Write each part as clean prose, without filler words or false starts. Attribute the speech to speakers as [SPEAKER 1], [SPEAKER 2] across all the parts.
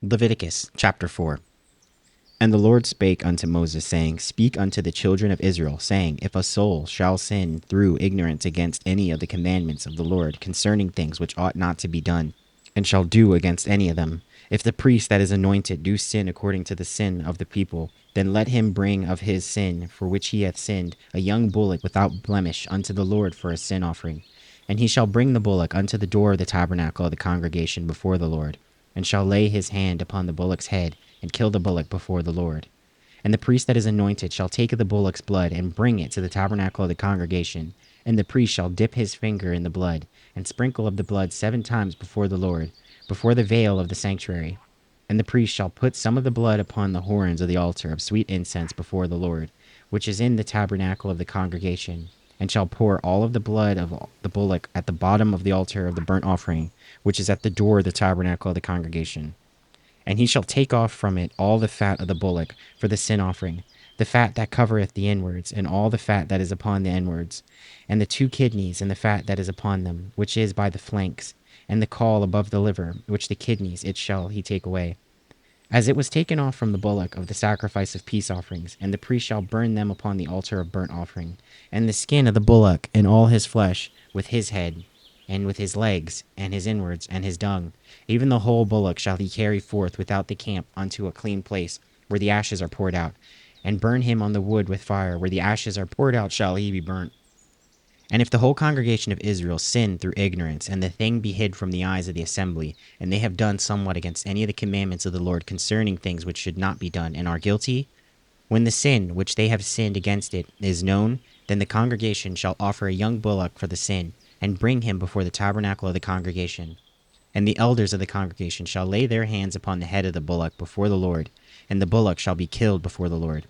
[SPEAKER 1] Leviticus chapter 4. And the Lord spake unto Moses, saying, Speak unto the children of Israel, saying, If a soul shall sin through ignorance against any of the commandments of the Lord concerning things which ought not to be done, and shall do against any of them, if the priest that is anointed do sin according to the sin of the people, then let him bring of his sin for which he hath sinned a young bullock without blemish unto the Lord for a sin offering. And he shall bring the bullock unto the door of the tabernacle of the congregation before the Lord, and shall lay his hand upon the bullock's head, and kill the bullock before the Lord. And the priest that is anointed shall take of the bullock's blood, and bring it to the tabernacle of the congregation. And the priest shall dip his finger in the blood, and sprinkle of the blood 7 times before the Lord, before the veil of the sanctuary. And the priest shall put some of the blood upon the horns of the altar of sweet incense before the Lord, which is in the tabernacle of the congregation, and shall pour all of the blood of the bullock at the bottom of the altar of the burnt offering, which is at the door of the tabernacle of the congregation. And he shall take off from it all the fat of the bullock for the sin offering, the fat that covereth the inwards, and all the fat that is upon the inwards, and the 2 kidneys, and the fat that is upon them, which is by the flanks, and the caul above the liver, which the kidneys it shall he take away, as it was taken off from the bullock of the sacrifice of peace offerings. And the priest shall burn them upon the altar of burnt offering, and the skin of the bullock, and all his flesh, with his head, and with his legs, and his inwards, and his dung. Even the whole bullock shall he carry forth without the camp unto a clean place, where the ashes are poured out, and burn him on the wood with fire. Where the ashes are poured out shall he be burnt. And if the whole congregation of Israel sin through ignorance, and the thing be hid from the eyes of the assembly, and they have done somewhat against any of the commandments of the Lord concerning things which should not be done, and are guilty, when the sin which they have sinned against it is known, then the congregation shall offer a young bullock for the sin, and bring him before the tabernacle of the congregation. And the elders of the congregation shall lay their hands upon the head of the bullock before the Lord, and the bullock shall be killed before the Lord.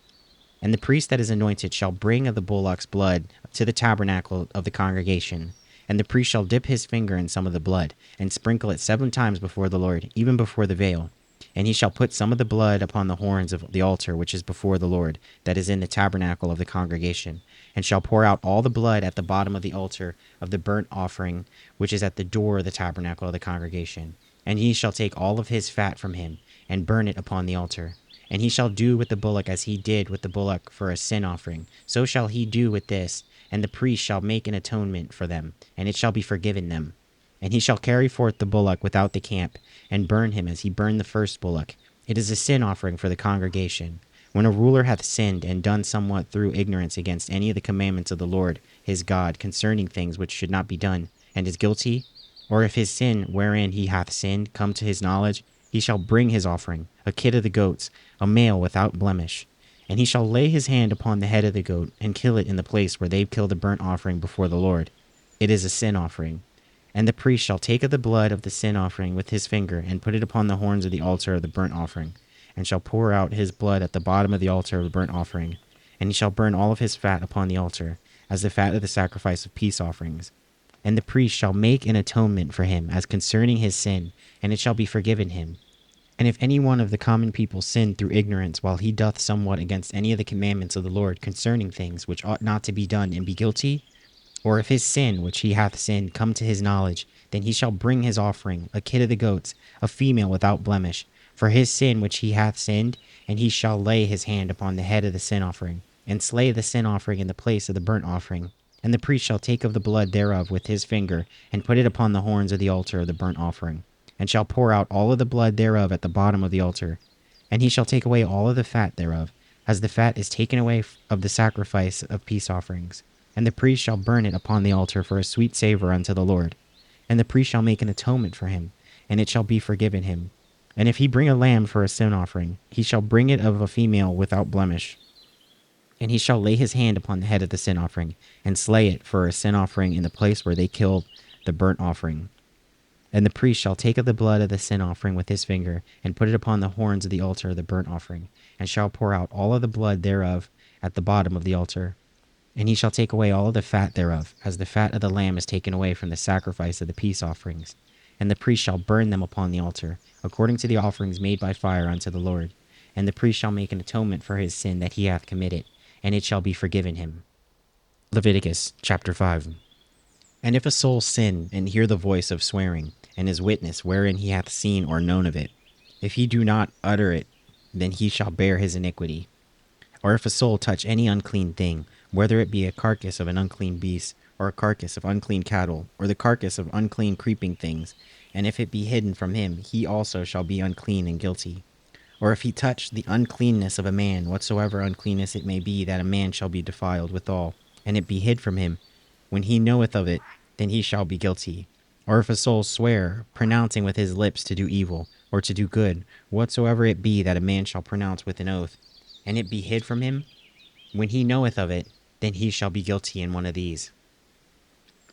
[SPEAKER 1] And the priest that is anointed shall bring of the bullock's blood to the tabernacle of the congregation. And the priest shall dip his finger in some of the blood, and sprinkle it 7 times before the Lord, even before the veil. And he shall put some of the blood upon the horns of the altar which is before the Lord, that is in the tabernacle of the congregation, and shall pour out all the blood at the bottom of the altar of the burnt offering, which is at the door of the tabernacle of the congregation. And he shall take all of his fat from him, and burn it upon the altar. And he shall do with the bullock as he did with the bullock for a sin offering. So shall he do with this, and the priest shall make an atonement for them, and it shall be forgiven them. And he shall carry forth the bullock without the camp, and burn him as he burned the first bullock. It is a sin offering for the congregation. When a ruler hath sinned and done somewhat through ignorance against any of the commandments of the Lord his God concerning things which should not be done, and is guilty, or if his sin wherein he hath sinned come to his knowledge, he shall bring his offering, a kid of the goats, a male without blemish. And he shall lay his hand upon the head of the goat, and kill it in the place where they kill the burnt offering before the Lord. It is a sin offering. And the priest shall take of the blood of the sin offering with his finger, and put it upon the horns of the altar of the burnt offering, and shall pour out his blood at the bottom of the altar of the burnt offering. And he shall burn all of his fat upon the altar, as the fat of the sacrifice of peace offerings. And the priest shall make an atonement for him as concerning his sin, and it shall be forgiven him. And if any one of the common people sin through ignorance while he doth somewhat against any of the commandments of the Lord concerning things which ought not to be done, and be guilty, or if his sin which he hath sinned come to his knowledge, then he shall bring his offering, a kid of the goats, a female without blemish, for his sin which he hath sinned, and he shall lay his hand upon the head of the sin offering, and slay the sin offering in the place of the burnt offering. And the priest shall take of the blood thereof with his finger, and put it upon the horns of the altar of the burnt offering, and shall pour out all of the blood thereof at the bottom of the altar. And he shall take away all of the fat thereof, as the fat is taken away of the sacrifice of peace offerings. And the priest shall burn it upon the altar for a sweet savor unto the Lord. And the priest shall make an atonement for him, and it shall be forgiven him. And if he bring a lamb for a sin offering, he shall bring it of a female without blemish. And he shall lay his hand upon the head of the sin offering, and slay it for a sin offering in the place where they kill the burnt offering. And the priest shall take of the blood of the sin offering with his finger, and put it upon the horns of the altar of the burnt offering, and shall pour out all of the blood thereof at the bottom of the altar. And he shall take away all of the fat thereof, as the fat of the lamb is taken away from the sacrifice of the peace offerings. And the priest shall burn them upon the altar, according to the offerings made by fire unto the Lord. And the priest shall make an atonement for his sin that he hath committed, and it shall be forgiven him. Leviticus chapter 5. And if a soul sin, and hear the voice of swearing, and is witness wherein he hath seen or known of it, If he do not utter it, then he shall bear his iniquity. Or if a soul touch any unclean thing, whether it be a carcass of an unclean beast, or a carcass of unclean cattle, or the carcass of unclean creeping things, and if it be hidden from him, he also shall be unclean and guilty. Or if he touch the uncleanness of a man, whatsoever uncleanness it may be, that a man shall be defiled withal, and it be hid from him, when he knoweth of it, then he shall be guilty. Or if a soul swear, pronouncing with his lips to do evil, or to do good, whatsoever it be that a man shall pronounce with an oath, and it be hid from him, when he knoweth of it, then he shall be guilty in one of these.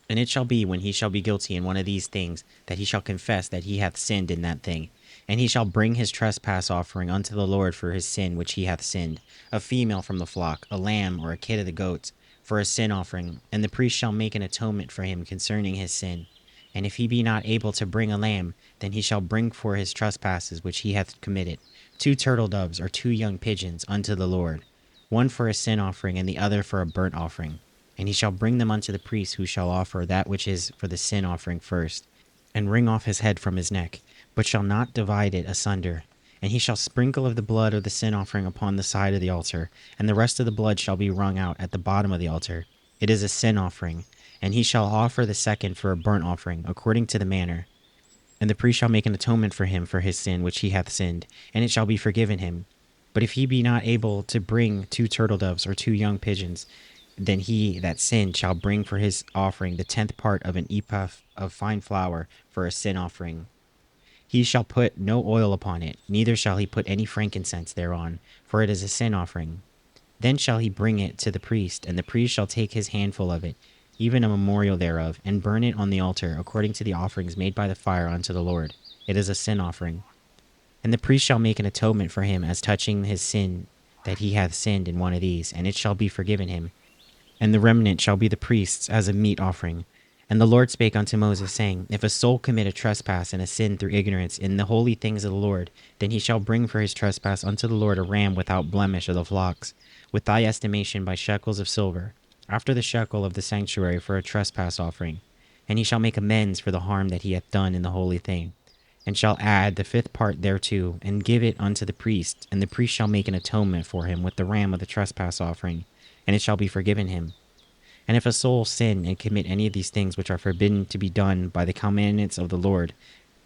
[SPEAKER 1] And it shall be, when he shall be guilty in one of these things, that he shall confess that he hath sinned in that thing. And he shall bring his trespass offering unto the Lord for his sin which he hath sinned, a female from the flock, a lamb or a kid of the goats, for a sin offering. And the priest shall make an atonement for him concerning his sin. And if he be not able to bring a lamb, then he shall bring for his trespasses which he hath committed 2 turtle doves or 2 young pigeons unto the Lord, one for a sin offering and the other for a burnt offering. And he shall bring them unto the priest, who shall offer that which is for the sin offering first, and wring off his head from his neck, but shall not divide it asunder. And he shall sprinkle of the blood of the sin offering upon the side of the altar, and the rest of the blood shall be wrung out at the bottom of the altar. It is a sin offering. And he shall offer the second for a burnt offering, according to the manner. And the priest shall make an atonement for him for his sin which he hath sinned, and it shall be forgiven him. But if he be not able to bring 2 turtle doves or 2 young pigeons, then he that sinned shall bring for his offering the 10th part of an ephah of fine flour for a sin offering. He shall put no oil upon it, neither shall he put any frankincense thereon, for it is a sin offering. Then shall he bring it to the priest, and the priest shall take his handful of it, even a memorial thereof, and burn it on the altar, according to the offerings made by the fire unto the Lord. It is a sin offering. And the priest shall make an atonement for him as touching his sin, that he hath sinned in one of these, and it shall be forgiven him. And the remnant shall be the priest's as a meat offering. And the Lord spake unto Moses, saying, If a soul commit a trespass and a sin through ignorance in the holy things of the Lord, then he shall bring for his trespass unto the Lord a ram without blemish of the flocks, with thy estimation by shekels of silver, after the shekel of the sanctuary for a trespass offering. And he shall make amends for the harm that he hath done in the holy thing, and shall add the 5th part thereto, and give it unto the priest. And the priest shall make an atonement for him with the ram of the trespass offering, and it shall be forgiven him. And if a soul sin and commit any of these things which are forbidden to be done by the commandments of the Lord,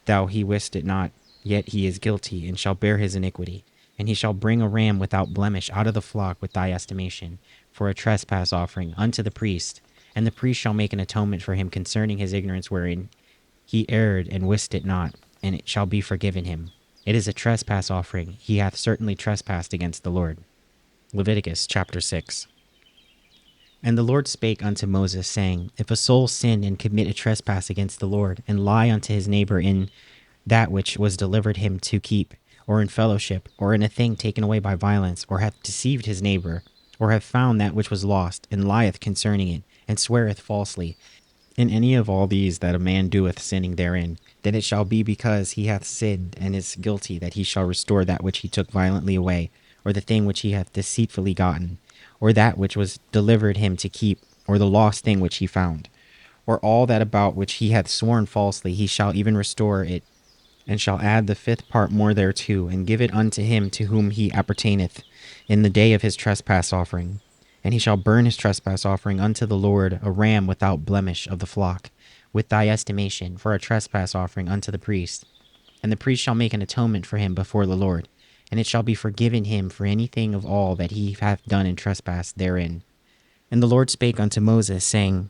[SPEAKER 1] though he wist it not, yet he is guilty, and shall bear his iniquity. And he shall bring a ram without blemish out of the flock with thy estimation, for a trespass offering unto the priest. And the priest shall make an atonement for him concerning his ignorance wherein he erred and wist it not, and it shall be forgiven him. It is a trespass offering. He hath certainly trespassed against the Lord. Leviticus chapter 6. And the Lord spake unto Moses, saying, If a soul sin and commit a trespass against the Lord, and lie unto his neighbor in that which was delivered him to keep, or in fellowship, or in a thing taken away by violence, or hath deceived his neighbor, or have found that which was lost, and lieth concerning it, and sweareth falsely, in any of all these that a man doeth sinning therein, then it shall be because he hath sinned and is guilty, that he shall restore that which he took violently away, or the thing which he hath deceitfully gotten, or that which was delivered him to keep, or the lost thing which he found, or all that about which he hath sworn falsely, he shall even restore it, and shall add the 5th part more thereto, and give it unto him to whom he appertaineth in the day of his trespass offering. And he shall burn his trespass offering unto the Lord, a ram without blemish of the flock, with thy estimation, for a trespass offering unto the priest. And the priest shall make an atonement for him before the Lord, and it shall be forgiven him for anything of all that he hath done in trespass therein. And the Lord spake unto Moses, saying,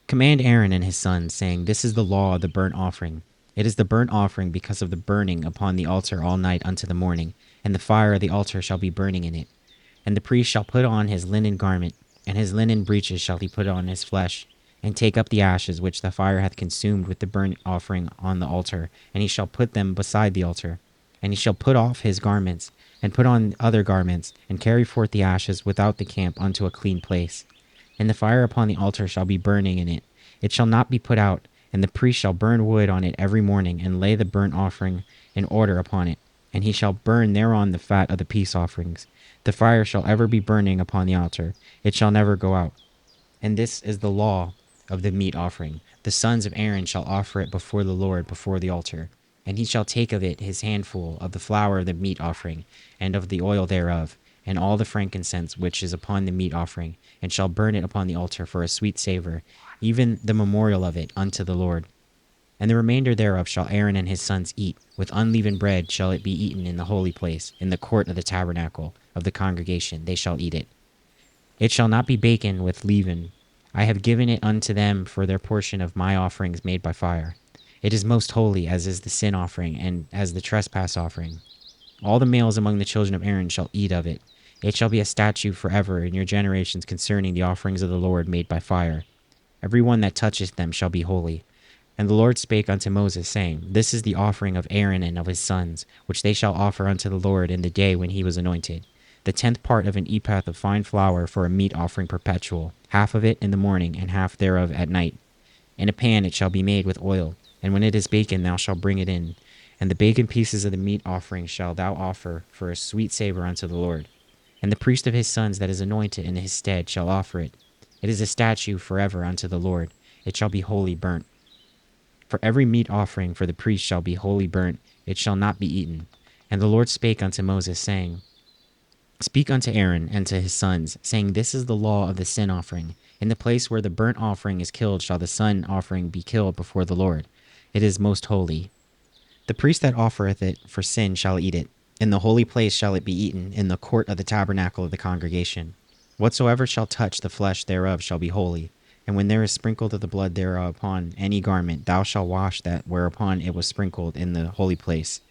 [SPEAKER 1] Command Aaron and his sons, saying, This is the law of the burnt offering. It is the burnt offering because of the burning upon the altar all night unto the morning, and the fire of the altar shall be burning in it. And the priest shall put on his linen garment, and his linen breeches shall he put on his flesh, and take up the ashes which the fire hath consumed with the burnt offering on the altar, and he shall put them beside the altar. And he shall put off his garments, and put on other garments, and carry forth the ashes without the camp unto a clean place. And the fire upon the altar shall be burning in it. It shall not be put out, and the priest shall burn wood on it every morning, and lay the burnt offering in order upon it. And he shall burn thereon the fat of the peace offerings. The fire shall ever be burning upon the altar. It shall never go out. And this is the law of the meat offering. The sons of Aaron shall offer it before the Lord, before the altar. And he shall take of it his handful of the flour of the meat offering, and of the oil thereof, and all the frankincense which is upon the meat offering, and shall burn it upon the altar for a sweet savor, even the memorial of it unto the Lord. And the remainder thereof shall Aaron and his sons eat. With unleavened bread shall it be eaten in the holy place, in the court of the tabernacle of the congregation. They shall eat it. It shall not be baken with leaven. I have given it unto them for their portion of my offerings made by fire. It is most holy, as is the sin offering, and as the trespass offering. All the males among the children of Aaron shall eat of it. It shall be a statute forever in your generations concerning the offerings of the Lord made by fire. Every one that toucheth them shall be holy. And the Lord spake unto Moses, saying, This is the offering of Aaron and of his sons, which they shall offer unto the Lord in the day when he was anointed. The 10th part of an ephah of fine flour for a meat offering perpetual, half of it in the morning, and half thereof at night. In a pan it shall be made with oil, and when it is baken thou shalt bring it in. And the baken pieces of the meat offering shall thou offer for a sweet savor unto the Lord. And the priest of his sons that is anointed in his stead shall offer it. It is a statute forever unto the Lord. It shall be wholly burnt. For every meat offering for the priest shall be wholly burnt, it shall not be eaten. And the Lord spake unto Moses, saying, Speak unto Aaron and to his sons, saying, This is the law of the sin offering. In the place where the burnt offering is killed shall the sin offering be killed before the Lord. It is most holy. The priest that offereth it for sin shall eat it. In the holy place shall it be eaten, in the court of the tabernacle of the congregation. Whatsoever shall touch the flesh thereof shall be holy. And when there is sprinkled of the blood thereof upon any garment, thou shalt wash that whereupon it was sprinkled in the holy place.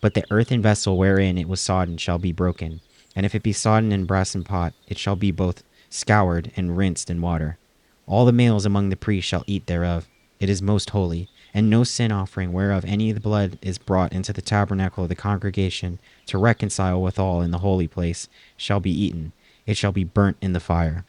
[SPEAKER 1] But the earthen vessel wherein it was sodden shall be broken. And if it be sodden in brassen pot, it shall be both scoured and rinsed in water. All the males among the priests shall eat thereof. It is most holy. And no sin offering whereof any of the blood is brought into the tabernacle of the congregation to reconcile withal in the holy place shall be eaten. It shall be burnt in the fire.